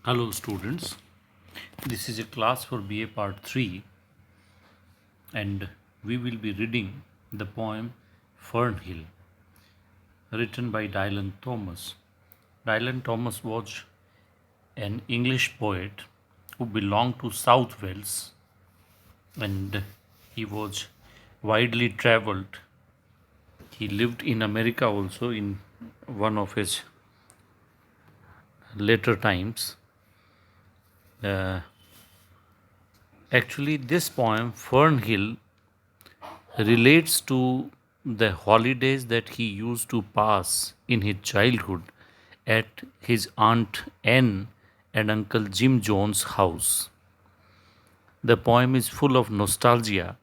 Hello students, this is a class for BA part 3 and we will be reading the poem Fern Hill written by Dylan Thomas. Dylan Thomas was an English poet who belonged to South Wales and he was widely traveled. He lived in America also in one of his later times. Actually, this poem, Fern Hill, relates to the holidays that he used to pass in his childhood at his Aunt Anne and Uncle Jim Jones' house. The poem is full of nostalgia.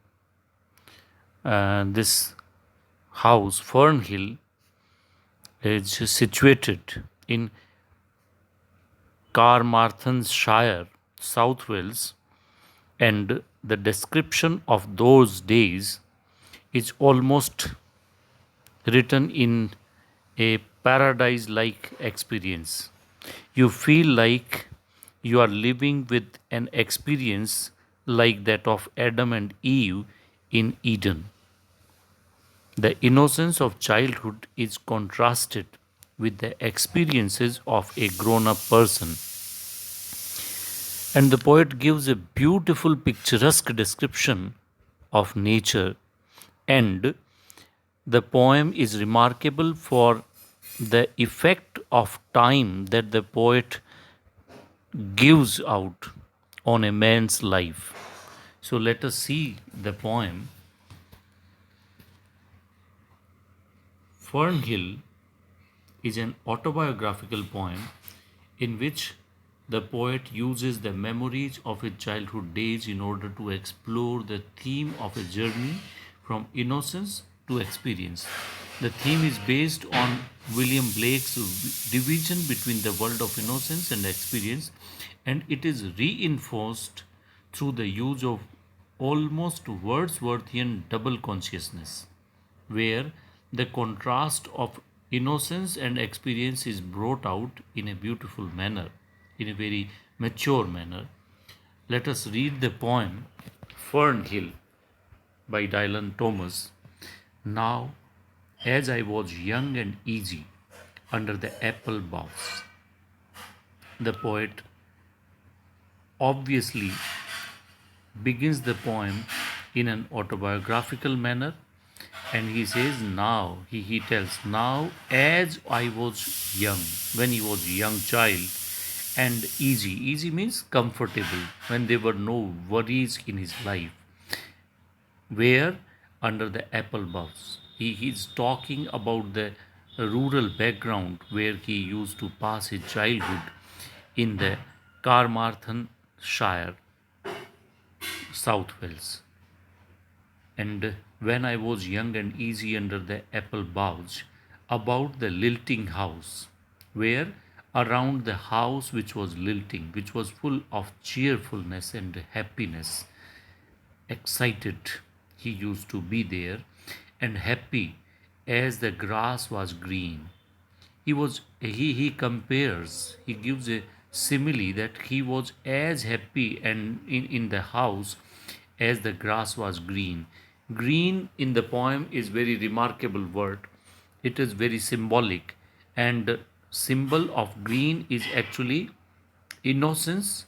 This house, Fern Hill, is situated in Carmarthenshire, South Wales, and the description of those days is almost written in a paradise like experience. You feel like you are living with an experience like that of Adam and Eve in Eden. The innocence of childhood is contrasted with the experiences of a grown up person. And the poet gives a beautiful, picturesque description of nature, and the poem is remarkable for the effect of time that the poet gives out on a man's life. So let us see the poem. Fern Hill is an autobiographical poem in which the poet uses the memories of his childhood days in order to explore the theme of a journey from innocence to experience. The theme is based on William Blake's division between the world of innocence and experience, and it is reinforced through the use of almost Wordsworthian double consciousness, where the contrast of innocence and experience is brought out in a beautiful manner, in a very mature manner. Let us read the poem Fern Hill by Dylan Thomas. Now, as I was young and easy under the apple boughs, the poet obviously begins the poem in an autobiographical manner, and he says now he tells now as I was young, when he was a young child, and easy means comfortable, when there were no worries in his life, where under the apple boughs. He's talking about the rural background where he used to pass his childhood in the Carmarthenshire, South Wales. And when I was young and easy under the apple boughs, about the lilting house, where around the house which was lilting, which was full of cheerfulness and happiness, excited he used to be there, and happy as the grass was green. He compares, he gives a simile that he was as happy and in the house as the grass was green. Green in the poem is very remarkable word. It is very symbolic, and symbol of green is actually innocence,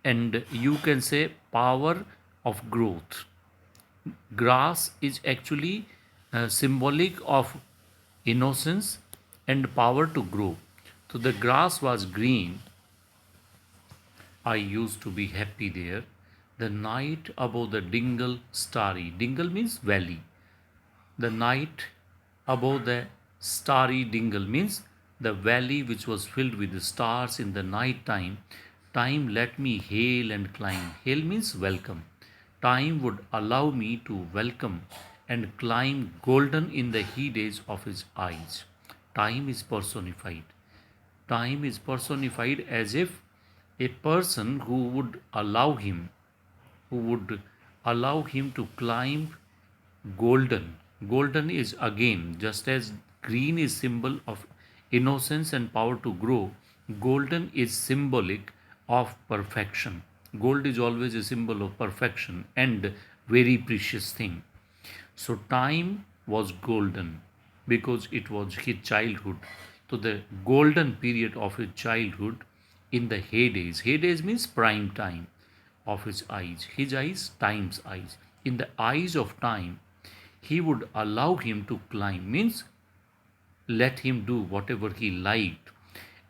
and you can say power of growth. Grass is actually symbolic of innocence and power to grow. So the grass was green. I used to be happy there. The night above the dingle starry. Dingle means valley. The night above the starry dingle means the valley which was filled with the stars in the night time. Time let me hail and climb. Hail means welcome. Time would allow me to welcome and climb golden in the he days of his eyes. Time is personified. Time is personified as if a person who would allow him to climb golden. Golden is again, just as green is symbol of innocence and power to grow, golden is symbolic of perfection. Gold is always a symbol of perfection and very precious thing. So time was golden because it was his childhood. So the golden period of his childhood in the heydays. Heydays means prime time of his eyes. His eyes, time's eyes. In the eyes of time, he would allow him to climb, means let him do whatever he liked,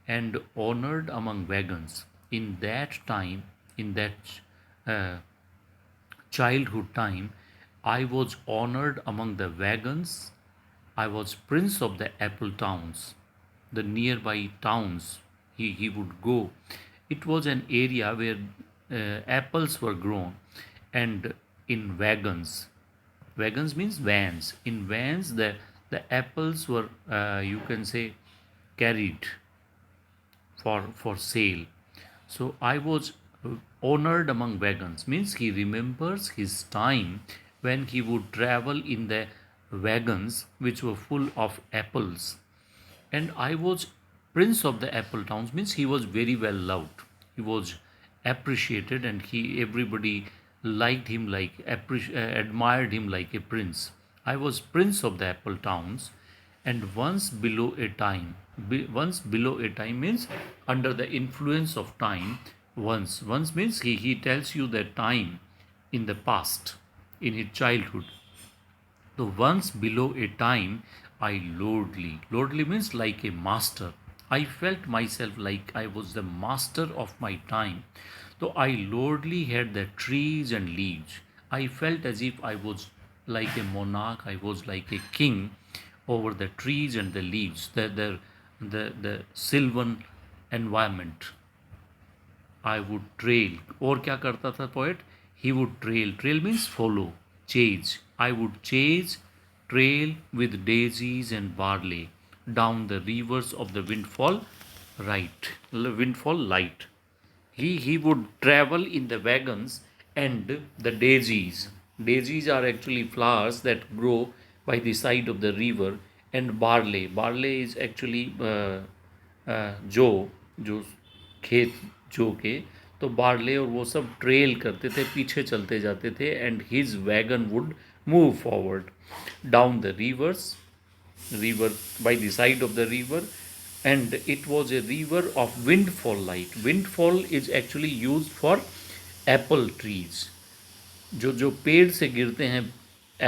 and honored among wagons. In that time, in that uh, childhood time, I was honored among the wagons. I was prince of the apple towns, the nearby towns he would go. It was an area where apples were grown and in wagons. Wagons means vans. In vans, the apples were, you can say, carried for sale. So I was honored among wagons, means he remembers his time when he would travel in the wagons which were full of apples. And I was prince of the apple towns, means he was very well loved. He was appreciated, and he everybody liked him, like admired him like a prince. I was prince of the apple towns, and once below a time means under the influence of time. Once means he tells you that time in the past, in his childhood. So once below a time, I lordly. Lordly means like a master. I felt myself like I was the master of my time. Though I lordly had the trees and leaves. I felt as if I was like a monarch, I was like a king over the trees and the leaves, the sylvan environment. I would trail. और क्या करता था poet? He would trail. Trail means follow, chase. I would chase, trail with daisies and barley down the rivers of the windfall light. He would travel in the wagons and the daisies. Daisies are actually flowers that grow by the side of the river, and barley. Barley is actually जो खेत जो के, तो barley और वो सब trail करते थे, पीछे चलते जाते थे, and his wagon would move forward down the river by the side of the river, and it was a river of windfall light. Windfall is actually used for apple trees. जो पेड़ से गिरते हैं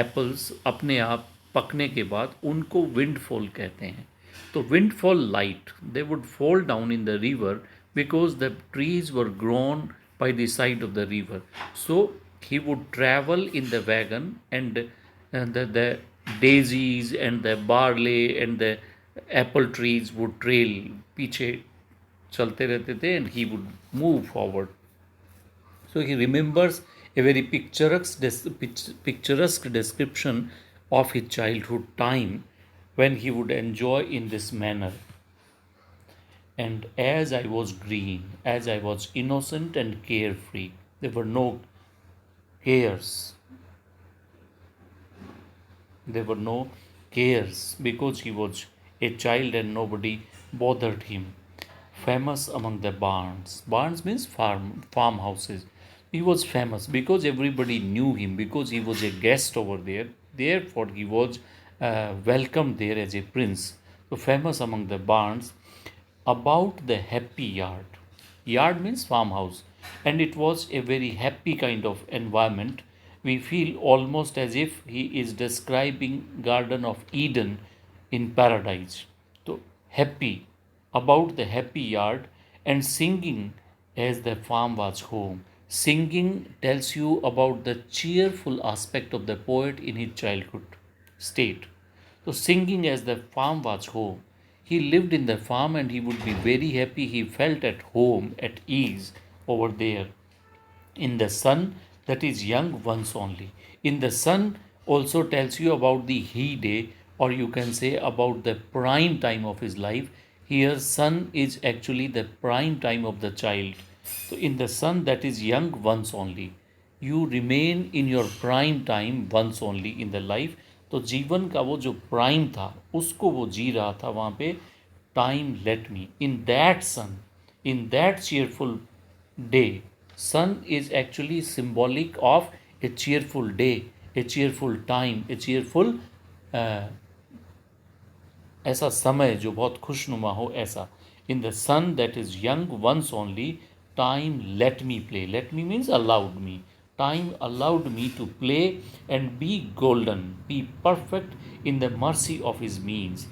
एप्पल्स अपने आप पकने के बाद, उनको विंडफॉल कहते हैं. तो windfall light, they would fall down in the river because the trees were grown by the side of the river. So he would travel in the wagon, and the daisies and the barley and the apple trees would trail, पीछे चलते रहते थे, and he would move forward. So he remembers a very picturesque description of his childhood time when he would enjoy in this manner. And as I was green, as I was innocent and carefree, there were no cares. There were no cares because he was a child and nobody bothered him. Famous among the barns. Barns means farmhouses. He was famous because everybody knew him, because he was a guest over there. Therefore, he was welcomed there as a prince. So, famous among the barns. About the happy yard. Yard means farmhouse, and it was a very happy kind of environment. We feel almost as if he is describing Garden of Eden in paradise. So, happy, about the happy yard, and singing as the farm was home. Singing tells you about the cheerful aspect of the poet in his childhood state. So, singing as the farm was home. He lived in the farm and he would be very happy. He felt at home, at ease over there. In the sun, that is young once only. In the sun also tells you about the heyday, or you can say about the prime time of his life. Here, sun is actually the prime time of the child. So, in the sun, that is young once only. You remain in your prime time once only in the life. तो जीवन का वो जो prime था उसको वो जी रहा था वहाँ पे. Time let me in that sun, in that cheerful day. Sun is actually symbolic of a cheerful day, a cheerful time, a cheerful ऐसा समय जो बहुत खुशनुमा हो ऐसा. In the sun that is young once only time let me play. Let me means allowed me. Time allowed me to play and be golden, be perfect in the mercy of his means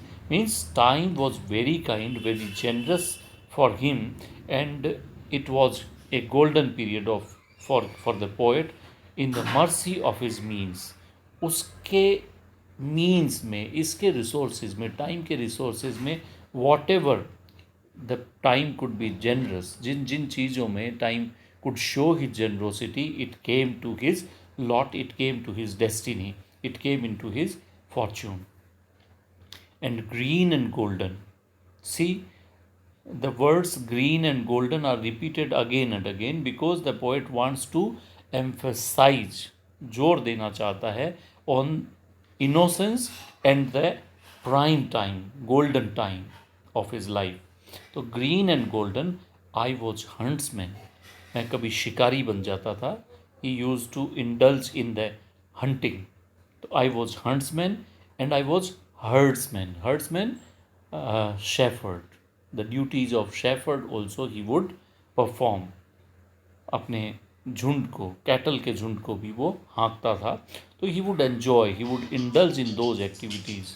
time was very kind, very generous for him, and it was a golden period of for the poet in the mercy of his means. उसके means में, इसके resources में, time के resources में, whatever the time could be generous, जिन जिन चीज़ों में time could show his generosity, it came to his lot, it came to his destiny, it came in to his fortune. And green and golden. See, the words green and golden are repeated again and again because the poet wants to emphasize, जोर देना चाहता है on innocence and the prime time, golden time of his life. तो green and golden, I was huntsman, मैं कभी शिकारी बन जाता था. He used to indulge in the hunting. तो I was huntsman and I was herdsman. Herdsman, shepherd. The duties of shepherd also he would perform. अपने झुंड को, कैटल के झुंड को भी वो हाँकता था. तो he would enjoy, he would indulge in those activities.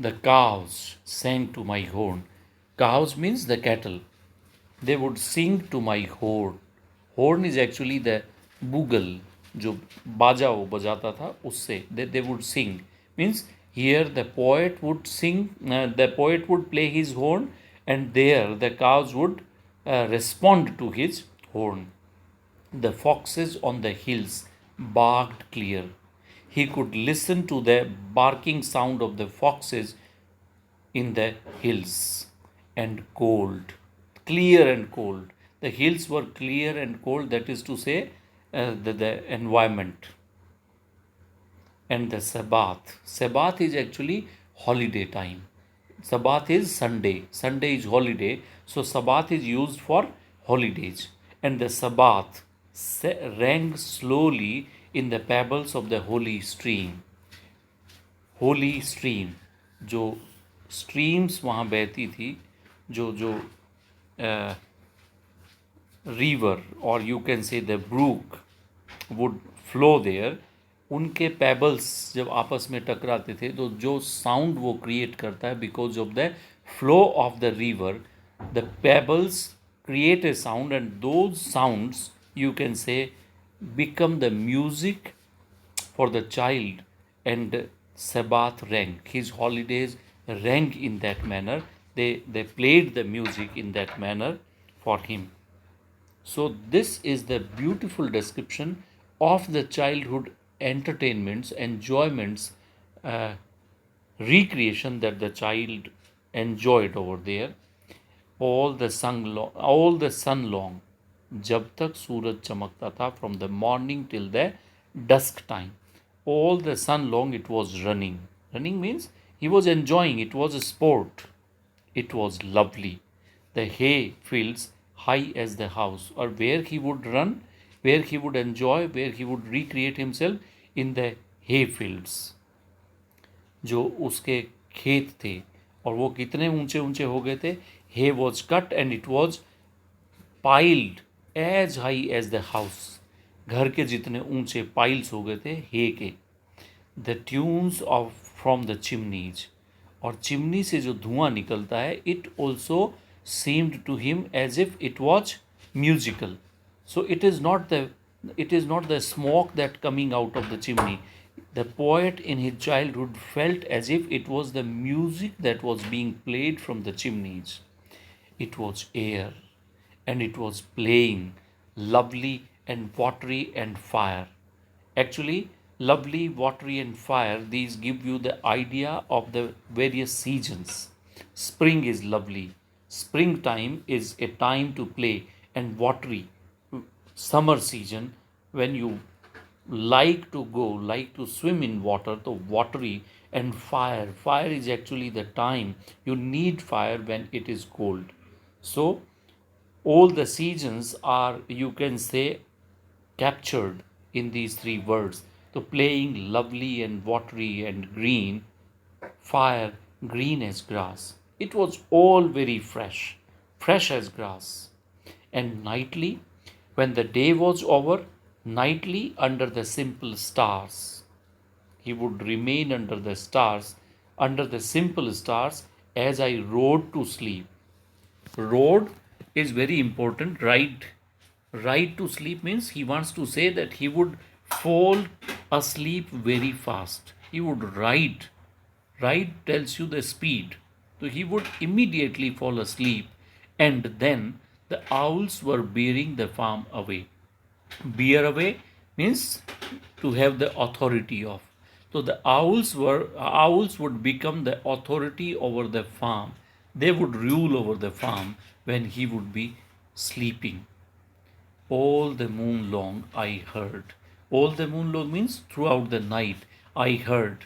The cows sang to my horn. Cows means the cattle. They would sing to my horn. Horn is actually the bugle, जो बाजा वो बजाता था उससे. They would sing. Means here the poet would sing, the poet would play his horn, and there the cows would respond to his horn. The foxes on the hills barked clear. He could listen to the barking sound of the foxes in the hills. And cold, clear and cold. The hills were clear and cold, that is to say, the environment. And the Sabbath. Sabbath is actually holiday time. Sabbath is Sunday. Sunday is holiday. So Sabbath is used for holidays. And the Sabbath rang slowly in the pebbles of the holy stream. Holy stream. जो streams वहाँ बहती थी, जो river or you can say the brook would flow there, उनके pebbles जब आपस में टकराते थे तो जो साउंड वो क्रिएट करता है, because of the flow of the river, the pebbles create a sound and those sounds you can say become the music for the child, and Sabbath rang. His holidays rang in that manner. They played the music in that manner for him. So this is the beautiful description of the childhood entertainments, enjoyments, recreation that the child enjoyed over there. All the sun long, जब तक सूरज चमकता था, from the morning till the dusk time. All the sun long it was running. Running means he was enjoying. It was a sport. It was lovely. The hay fields high as the house, or where he would run, where he would enjoy, where he would recreate himself in the hay fields. जो उसके खेत थे, और वो कितने ऊंचे ऊंचे हो गए थे. Hay was cut and it was piled as high as the house. घर के जितने ऊंचे पाइल्स हो गए थे हे के. The tunes of from the chimneys, और चिमनी से जो धुआं निकलता है, it also seemed to him as if it was musical. So it is not the smoke that coming out of the chimney. The poet in his childhood felt as if it was the music that was being played from the chimneys. It was air, and it was playing, lovely and watery and fire. Actually, lovely, watery and fire, these give you the idea of the various seasons. Spring is lovely. Springtime is a time to play, and watery, summer season, when you like to go, like to swim in water, the watery, and fire. Fire is actually the time you need fire when it is cold. So all the seasons are, you can say, captured in these three words. So playing lovely and watery and green, fire, green as grass. It was all very fresh, fresh as grass. And nightly, when the day was over, nightly under the simple stars. He would remain under the stars, under the simple stars, as I rode to sleep. Rode is very important. Ride to sleep means he wants to say that he would fall asleep very fast. He would ride. Ride tells you the speed. So he would immediately fall asleep, and then the owls were bearing the farm away. Bear away means to have the authority of. So the owls would become the authority over the farm. They would rule over the farm when he would be sleeping. All the moon long I heard. All the moon long means throughout the night I heard.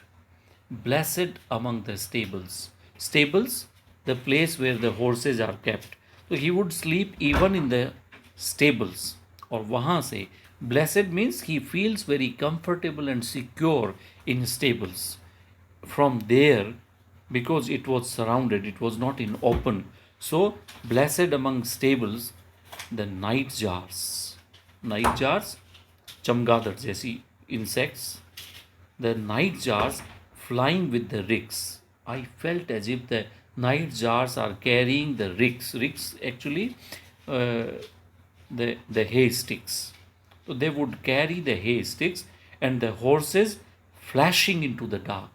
Blessed among the stables. Stables, the place where the horses are kept. So he would sleep even in the stables. Or वहाँ से blessed means he feels very comfortable and secure in stables. From there, because it was surrounded, it was not in open. So blessed among stables, the night jars. Night jars, चमगादड़ जैसी insects, the night jars flying with the ricks. I felt as if the night jars are carrying the ricks. Ricks actually, uh, the hay sticks. So they would carry the hay sticks, and the horses flashing into the dark.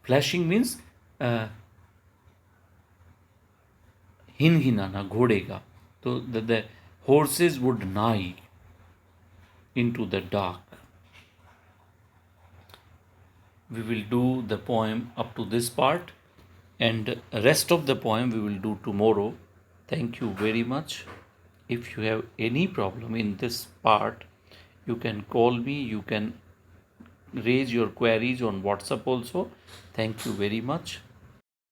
Flashing means hin hinana घोड़े का. So the horses would neigh into the dark. We will do the poem up to this part, and rest of the poem we will do tomorrow. Thank you very much. If you have any problem in this part, you can call me, you can raise your queries on WhatsApp also. Thank you very much.